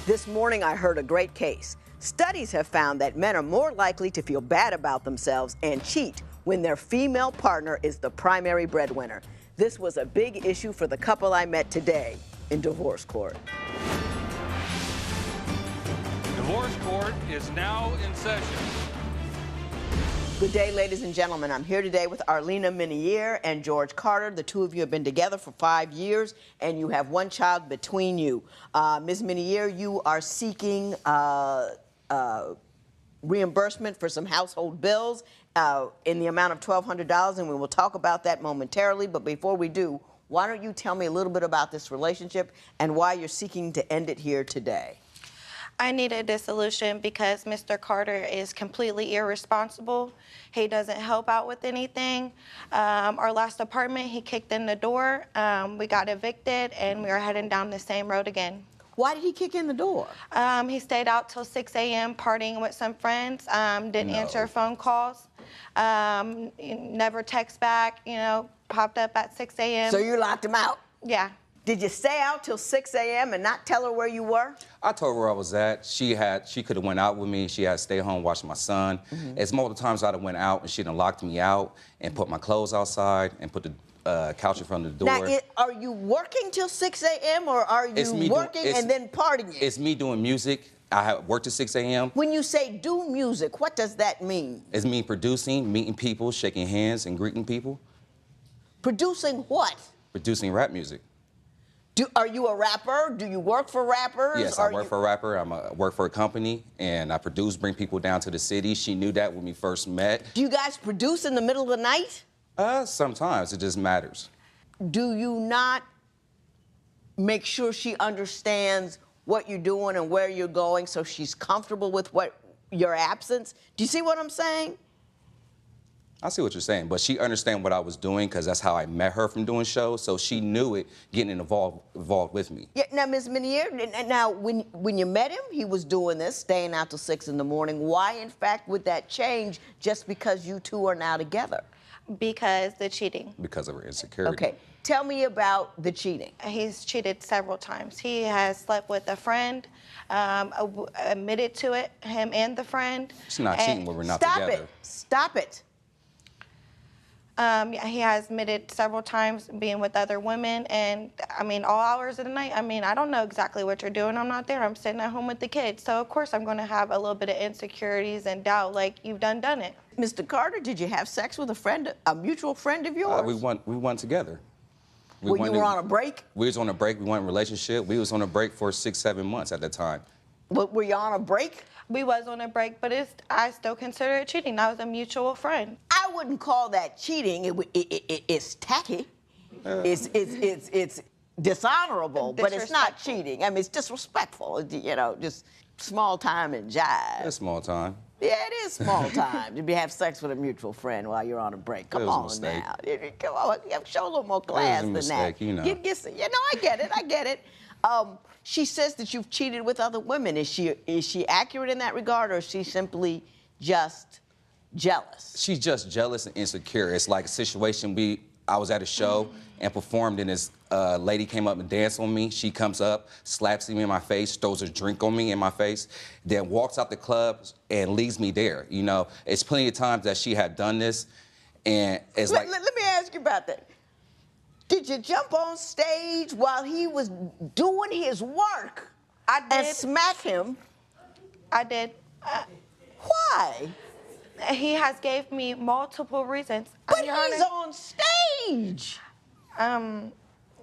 This morning, I heard a great case. Studies have found that men are more likely to feel bad about themselves and cheat when their female partner is the primary breadwinner. This was a big issue for the couple I met today in divorce court. Divorce court is now in session. Good day, ladies and gentlemen. I'm here today with Arlena and George Carter. The two of you have been together for 5 years, and you have one child between you. Ms. Minier, you are seeking reimbursement for some household bills in the amount of $1,200, and we will talk about that momentarily. But before we do, why don't you tell me a little bit about this relationship and why you're seeking to end it here today? I need a dissolution because Mr. Carter is completely irresponsible. He doesn't help out with anything. Our last apartment, he kicked in the door. We got evicted, and we are heading down the same road again. Why did he kick in the door? He stayed out till 6 a.m. partying with some friends, didn't answer phone calls, never text back, popped up at 6 a.m. So you locked him out? Yeah. Did you stay out till 6 a.m. and not tell her where you were? I told her where I was at. She could have went out with me. She had to stay home watching my son. As multiple times I'd have went out and she'd have locked me out and put my clothes outside and put the couch in front of the door. Now, are you working till 6 a.m. or are you working and then partying? It's me doing music. I have worked at 6 a.m. When you say do music, what does that mean? It's me producing, meeting people, shaking hands, and greeting people. Producing what? Producing rap music. Are you a rapper? Do you work for rappers? Yes, I work for a rapper. I work for a company, and I produce, bring people down to the city. She knew that when we first met. Do you guys produce in the middle of the night? Sometimes. It just matters. Do you not make sure she understands what you're doing and where you're going so she's comfortable with your absence? Do you see what I'm saying? I see what you're saying, but she understands what I was doing because that's how I met her from doing shows, so she knew it, getting involved with me. Yeah, now, Ms. Minier, now, when you met him, he was doing this, staying out till 6 in the morning. Why, in fact, would that change just because you two are now together? Because the cheating. Because of her insecurity. Okay. Tell me about the cheating. He's cheated several times. He has slept with a friend, admitted to it, him and the friend. It's not cheating when we're not together. Stop it. He has admitted several times being with other women, and all hours of the night. I don't know exactly what you're doing. I'm not there. I'm sitting at home with the kids. So of course I'm going to have a little bit of insecurities and doubt, like you've done it. Mr. Carter, did you have sex with a mutual friend of yours? We went together. You were on a break? We was on a break. We went in a relationship. We was on a break for 6-7 months at the time. Were you on a break? We was on a break, but I still consider it cheating. That was a mutual friend. I wouldn't call that cheating. It's tacky. It's dishonorable, but it's not cheating. It's disrespectful. Just small time and jive. It's small time. Yeah, it is small time to have sex with a mutual friend while you're on a break. Come on now. Come on, show a little more class than that. I get it. She says that you've cheated with other women. Is she accurate in that regard, or is she simply just jealous? She's just jealous and insecure. It's like a situation I was at a show and performed, and this lady came up and danced on me. She comes up, slaps me in my face, throws a drink on me in my face, then walks out the club and leaves me there. It's plenty of times that she had done this, and it's let me ask you about that. Did you jump on stage while he was doing his work? I did. And smack him? I did. Why? He has gave me multiple reasons. But he's on stage. Have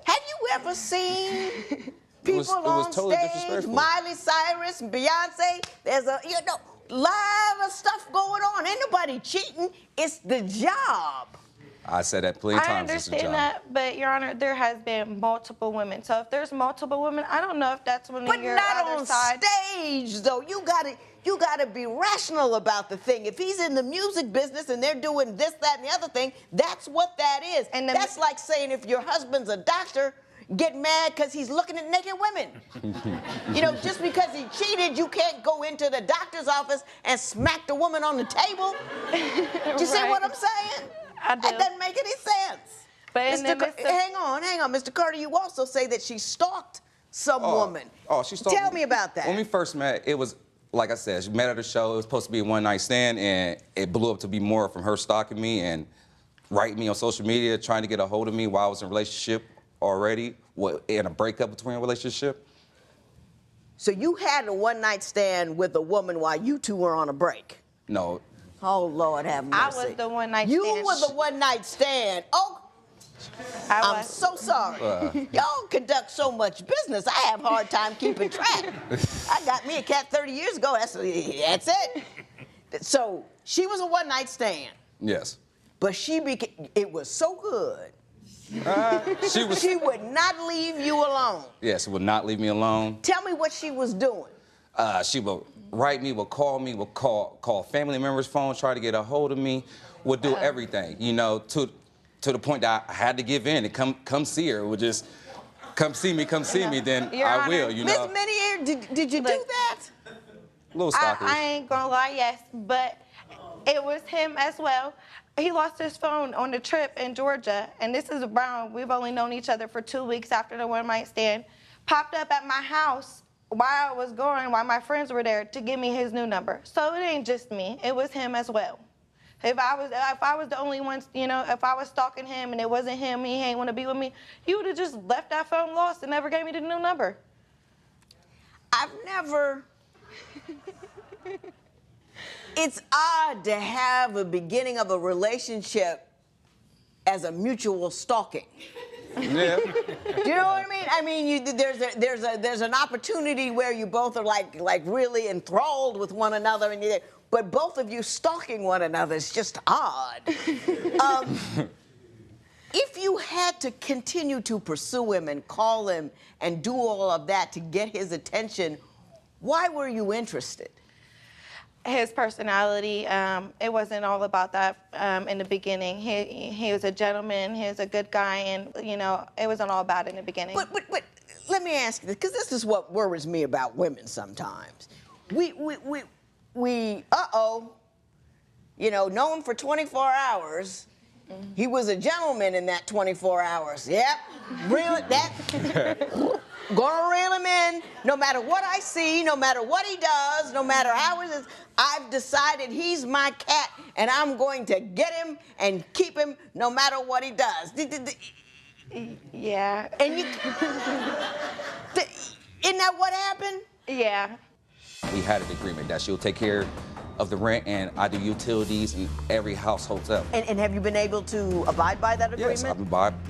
you ever seen people on stage? Miley Cyrus and Beyonce. There's a lot of stuff going on. Ain't nobody cheating. It's the job. I said that plenty of times. I understand that, but Your Honor, there has been multiple women. So if there's multiple women, I don't know if that's one of your other side. But not on stage, though. You gotta be rational about the thing. If he's in the music business and they're doing this, that, and the other thing, that's what that is. And that's like saying if your husband's a doctor, get mad because he's looking at naked women. Just because he cheated, you can't go into the doctor's office and smack the woman on the table. Do you see what I'm saying? I do. That doesn't make any sense. But hang on, Mr. Carter, you also say that she stalked some woman. Oh, she stalked Tell me about that. When we first met, it was, like I said, she met at a show. It was supposed to be a one-night stand, and it blew up to be more from her stalking me and writing me on social media, trying to get a hold of me while I was in a relationship already, in a breakup between a relationship. So you had a one-night stand with a woman while you two were on a break? No. Oh, Lord have mercy. I was the one-night stand. You were the one-night stand. Oh, I'm so sorry. Y'all conduct so much business, I have a hard time keeping track. I got me a cat 30 years ago. That's it. So she was a one-night stand. Yes. But it was so good. She would not leave you alone. Yes, would not leave me alone. Tell me what she was doing. She would write me, would call me, would call family members' phones, try to get a hold of me, would do everything, you know, to the point that I had to give in and come see her. Would just come see me, then Your I Honor, will, you know. Miss Minier, did you do that? A little stalkerish. I ain't gonna lie, yes, but it was him as well. He lost his phone on the trip in Georgia, and this is around, we've only known each other for 2 weeks after the one-night stand, popped up at my house while I was going, while my friends were there, to give me his new number. So it ain't just me, it was him as well. If I was the only one, you know, if I was stalking him and it wasn't him, he ain't want to be with me, you would have just left that phone lost and never gave me the new number. I've never... It's odd to have a beginning of a relationship as a mutual stalking. Yeah. Do you know what I mean? I mean, there's an opportunity where you both are like really enthralled with one another, and but both of you stalking one another is just odd. If you had to continue to pursue him and call him and do all of that to get his attention, why were you interested? His personality, it wasn't all about that in the beginning. He was a gentleman, he was a good guy, and, you know, it wasn't all about it in the beginning. But let me ask you this, because this is what worries me about women sometimes. We you know, know him for 24 hours. He was a gentleman in that 24 hours. Yep, gonna reel him in, no matter what I see, no matter what he does, no matter how it is. I've decided he's my cat, and I'm going to get him and keep him no matter what he does. Yeah. And you, isn't that what happened? Yeah. We had an agreement that she'll take care of the rent, and I do utilities in every household up. And have you been able to abide by that agreement?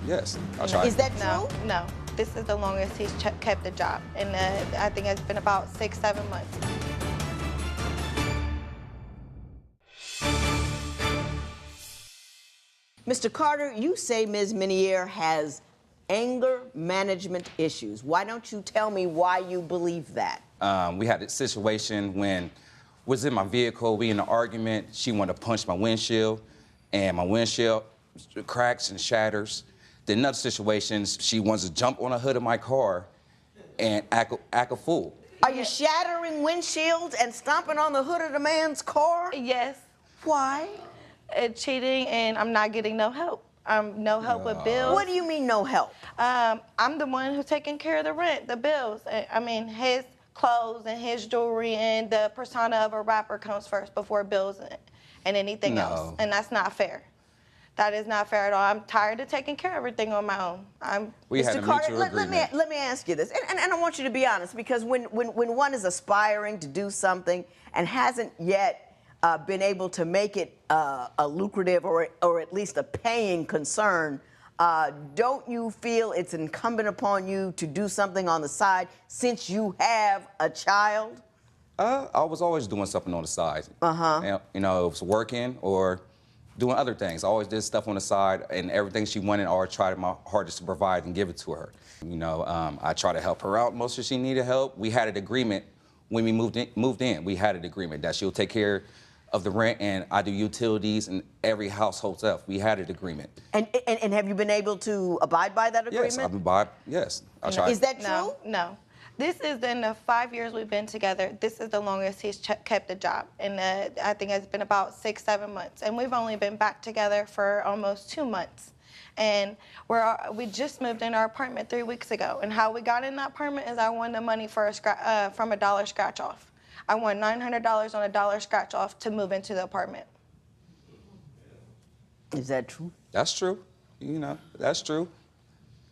Yes, I tried. Is that true? No. This is the longest he's kept the job, and I think it's been about 6-7 months. Mr. Carter, you say Ms. Minier has anger management issues. Why don't you tell me why you believe that? We had a situation when was in my vehicle, we in an argument, she wanted to punch my windshield, and my windshield cracks and shatters. Then another situation, she wants to jump on the hood of my car and act a fool. Are you shattering windshields and stomping on the hood of the man's car? Yes. Why? Cheating, and I'm not getting no help. No help with bills. What do you mean no help? I'm the one who's taking care of the rent, the bills. I mean, his clothes and his jewelry and the persona of a rapper comes first before bills and anything else. And that's not fair. That is not fair at all. I'm tired of taking care of everything on my own. Mr. Carter, let me ask you this, and I want you to be honest, because when one is aspiring to do something and hasn't yet been able to make it a lucrative or at least a paying concern, don't you feel it's incumbent upon you to do something on the side since you have a child? I was always doing something on the side. You know, it was working or doing other things. I always did stuff on the side, and everything she wanted, I always tried my hardest to provide and give it to her. You know, I tried to help her out most of she needed help. We had an agreement when we moved in. We had an agreement that she'll take care of the rent, and I do utilities in every household up. We had an agreement. And have you been able to abide by that agreement? Yes, I tried. Is that true? No. This is in the 5 years we've been together. This is the longest he's kept the job, and I think it's been about 6-7 months. And we've only been back together for almost 2 months. And we just moved in our apartment 3 weeks ago. And how we got in that apartment is I won the money for from a dollar scratch off. I won $900 on a dollar scratch off to move into the apartment. Is that true? That's true. You know, that's true.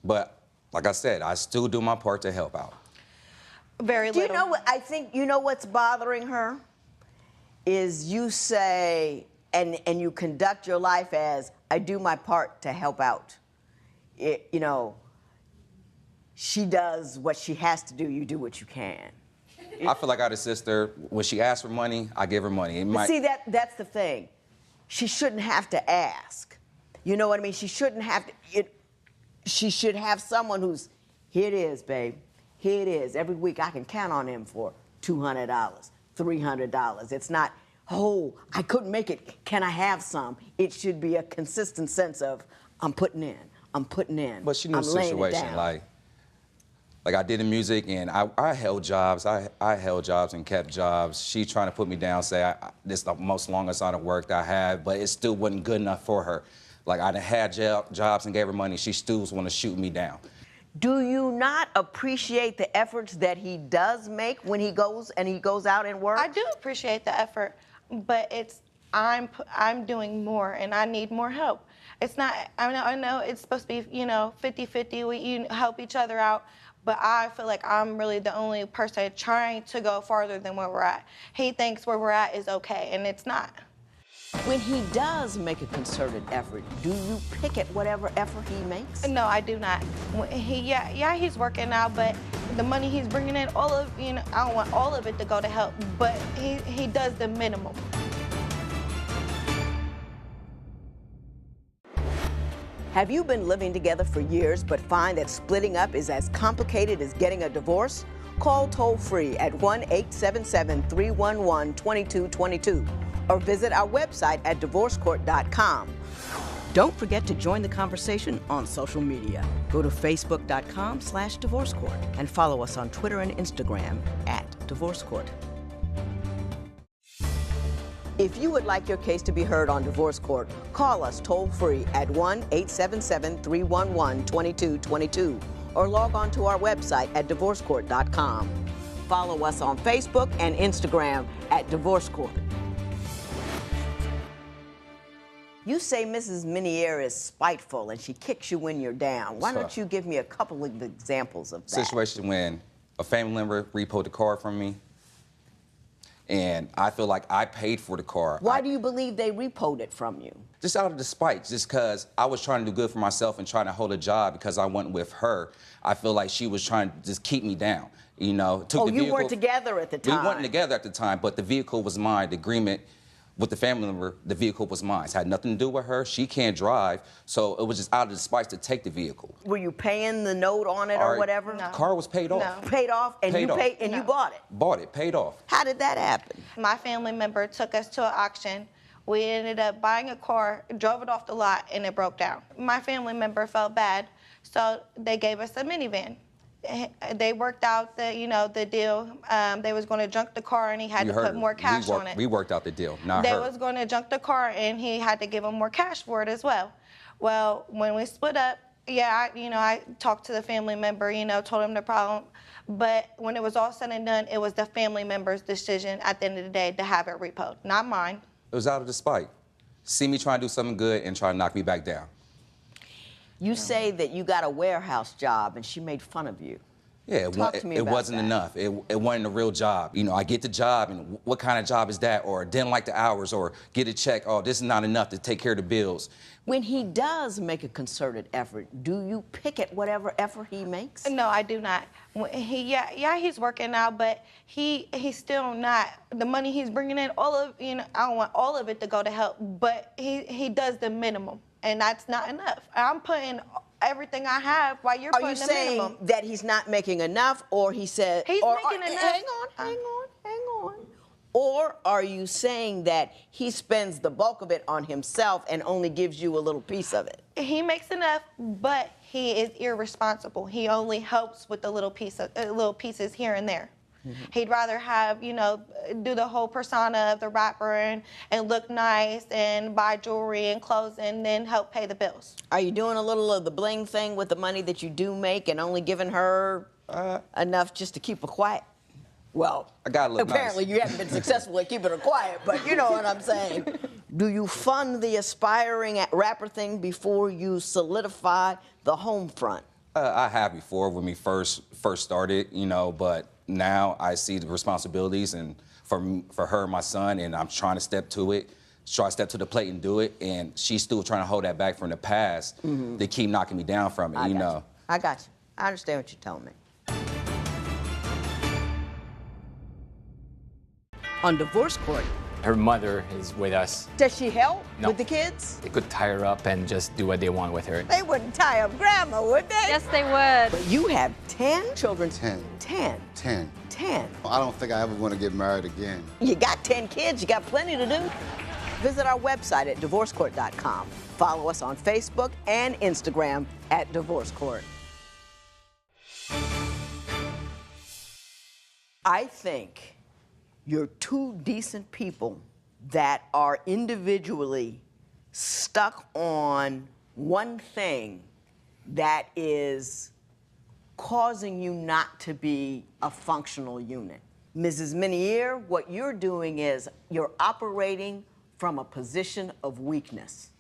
But like I said, I still do my part to help out. Very little. Do you know what I think? You know what's bothering her is you say and you conduct your life as I do my part to help out. You know, she does what she has to do. You do what you can. I feel like I had a sister. When she asks for money, I give her money. See, that's the thing. She shouldn't have to ask. You know what I mean? She shouldn't have to. She should have someone who's, here it is, babe. Here it is. Every week I can count on him for $200, $300. It's not, oh, I couldn't make it. Can I have some? It should be a consistent sense of, I'm putting in. I'm putting in. But she knew the situation. Like I did the music, and I held jobs. I held jobs and kept jobs. She trying to put me down, say this is the most longest amount of work that I had, but it still wasn't good enough for her. Like I had jobs and gave her money. She still want to shoot me down. Do you not appreciate the efforts that he does make when he goes out and works? I do appreciate the effort, but I'm doing more, and I need more help. It's not. I know it's supposed to be 50-50. We help each other out. But I feel like I'm really the only person trying to go farther than where we're at. He thinks where we're at is okay, and it's not. When he does make a concerted effort, do you pick at whatever effort he makes? No, I do not. He's working now, but the money he's bringing in, I don't want all of it to go to help, but he does the minimum. Have you been living together for years but find that splitting up is as complicated as getting a divorce? Call toll-free at 1-877-311-2222 or visit our website at divorcecourt.com. Don't forget to join the conversation on social media. Go to facebook.com/divorcecourt and follow us on Twitter and Instagram @divorcecourt. If you would like your case to be heard on Divorce Court, call us toll-free at 1-877-311-2222 or log on to our website at divorcecourt.com. Follow us on Facebook and Instagram @Divorce Court. You say Mrs. Minier is spiteful and she kicks you when you're down. Why don't you give me a couple of examples of that? Situation when a family member repoed the car from me, and I feel like I paid for the car. Why do you believe they repoed it from you? Just out of despite, just because I was trying to do good for myself and trying to hold a job because I went with her. I feel like she was trying to just keep me down, took the vehicle. You weren't together at the time. We weren't together at the time, but the vehicle was mine. The agreement with the family member, the vehicle was mine. It had nothing to do with her. She can't drive, so it was just out of despite to take the vehicle. Were you paying the note on it or whatever? No. The car was paid off. No. Paid off, and Paid you off. paid, and you bought it. Bought it, paid off. How did that happen? My family member took us to an auction. We ended up buying a car, drove it off the lot, and it broke down. My family member felt bad, so they gave us a minivan. They worked out the deal. They was going to junk the car, and he had to put more cash on it. We worked out the deal, not her. They was going to junk the car, and he had to give him more cash for it as well. Well, when we split up, I talked to the family member, told him the problem. But when it was all said and done, it was the family member's decision at the end of the day to have it repoed, not mine. It was out of despite. See me trying to do something good and try to knock me back down. You say that you got a warehouse job and she made fun of you. Yeah, it wasn't enough. It wasn't a real job. I get the job, and what kind of job is that? Or didn't like the hours, or get a check. Oh, this is not enough to take care of the bills. When he does make a concerted effort, do you pick at whatever effort he makes? No, I do not. He's working now, but he's still not. The money he's bringing in, I don't want all of it to go to help, but he does the minimum, and that's not enough. I'm putting everything I have while you're putting the minimum. Are you saying that he's not making enough, or he said... He's making enough. Hang on. Or are you saying that he spends the bulk of it on himself and only gives you a little piece of it? He makes enough, but he is irresponsible. He only helps with the little pieces here and there. He'd rather have, you know, do the whole persona of the rapper and look nice and buy jewelry and clothes and then help pay the bills. Are you doing a little of the bling thing with the money that you do make and only giving her enough just to keep her quiet? Well, I gotta look apparently nice. you haven't been successful at keeping her quiet, but you know what I'm saying. Do you fund the aspiring rapper thing before you solidify the home front? I have before when we first started, you know, but now I see the responsibilities and for her and my son, and I'm trying to step to it, try to step to the plate and do it, and she's still trying to hold that back from the past. They keep knocking me down from it, you know. I got you. I understand what you're telling me. On divorce court. Her mother is with us. Does she help No. with the kids? They could tie her up and just do what they want with her. They wouldn't tie up grandma, would they? Yes, they would. But you have 10 children. 10. 10. 10. 10. I don't think I ever want to get married again. You got 10 kids, you got plenty to do. Visit our website at divorcecourt.com. Follow us on Facebook and Instagram at Divorce Court. I think you're two decent people that are individually stuck on one thing that is causing you not to be a functional unit. Mrs. Minier, what you're doing is you're operating from a position of weakness.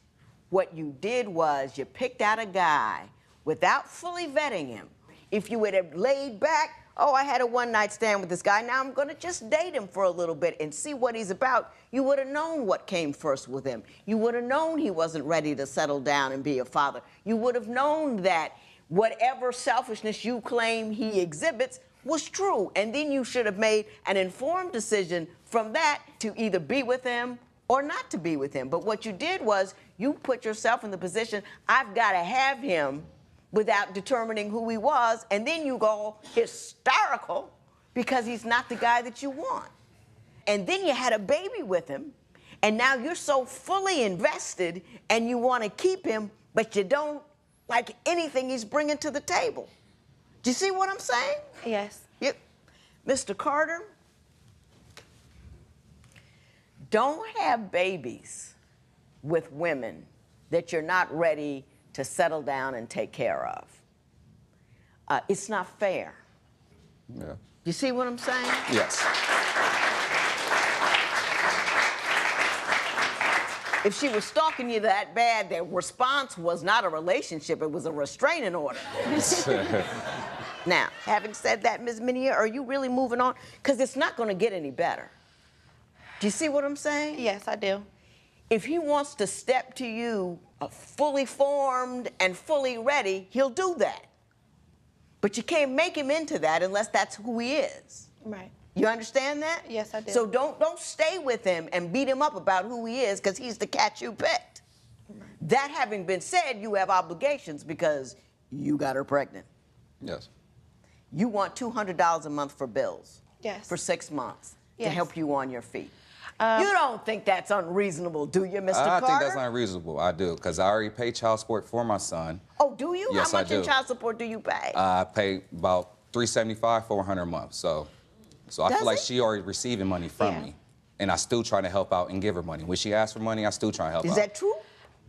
What you did was you picked out a guy without fully vetting him. If you would have laid back, oh, I had a one-night stand with this guy, now I'm gonna just date him for a little bit and see what he's about, you would have known what came first with him. You would have known he wasn't ready to settle down and be a father. You would have known that whatever selfishness you claim he exhibits was true, and then you should have made an informed decision from that to either be with him or not to be with him. But what you did was you put yourself in the position, I've got to have him without determining who he was, and then you go hysterical because he's not the guy that you want. And then you had a baby with him, and now you're so fully invested and you want to keep him, but you don't like anything he's bringing to the table. Do you see what I'm saying? Yes. Yep. Mr. Carter, don't have babies with women that you're not ready to settle down and take care of. It's not fair. Yeah. You see what I'm saying? Yes. If she was stalking you that bad, the response was not a relationship, it was a restraining order. Now, having said that, Ms. Minier, are you really moving on? Because it's not going to get any better. Do you see what I'm saying? Yes, I do. If he wants to step to you fully formed and fully ready, he'll do that. But you can't make him into that unless that's who he is. Right. You understand that? Yes, I do. So don't stay with him and beat him up about who he is because he's the cat you picked. Right. That having been said, you have obligations because you got her pregnant. Yes. You want $200 a month for bills. Yes. For 6 months to Yes. help you on your feet. You don't think that's unreasonable, do you, Mr. Carter? I think that's unreasonable. I do, because I already pay child support for my son. Oh, do you? Yes, How much I do. in child support do you pay? I pay about $375 for $100 a month. So I Does feel like it? she already receiving money from Yeah. me, and I still trying to help out and give her money. When she asks for money, I still try to help out. Is that true?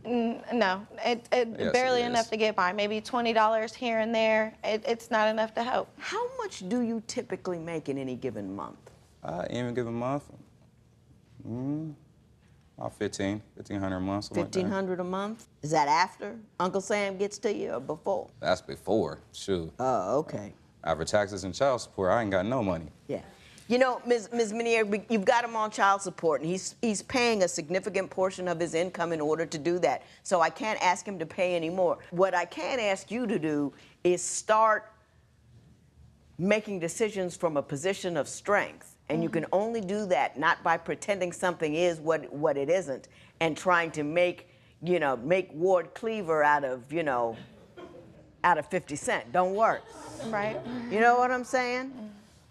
No, Yes, barely it enough is. to get by. Maybe $20 here and there. It's not enough to help. How much do you typically make in any given month? Any given month, about $1,500 a month. Something like that. $1,500 a month? Is that after Uncle Sam gets to you or before? That's before. Shoot. Oh, okay. After taxes and child support, I ain't got no money. Yeah. You know, Ms. Minier, you've got him on child support, and he's paying a significant portion of his income in order to do that. So I can't ask him to pay any more. What I can ask you to do is start making decisions from a position of strength. And you can only do that not by pretending something is what it isn't and trying to make Ward Cleaver out of 50 Cent. Don't work. Right. You know what I'm saying?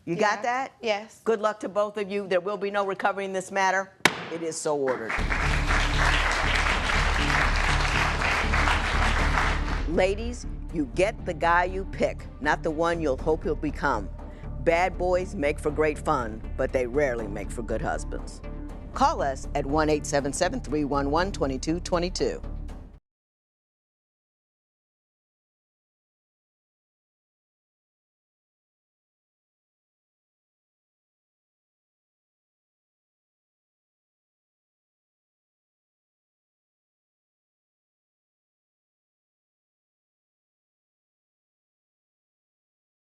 You got that? Yes. Good luck to both of you. There will be no recovery in this matter. It is so ordered. Ladies, you get the guy you pick, not the one you'll hope he'll become. Bad boys make for great fun, but they rarely make for good husbands. Call us at 1-877-311-2222.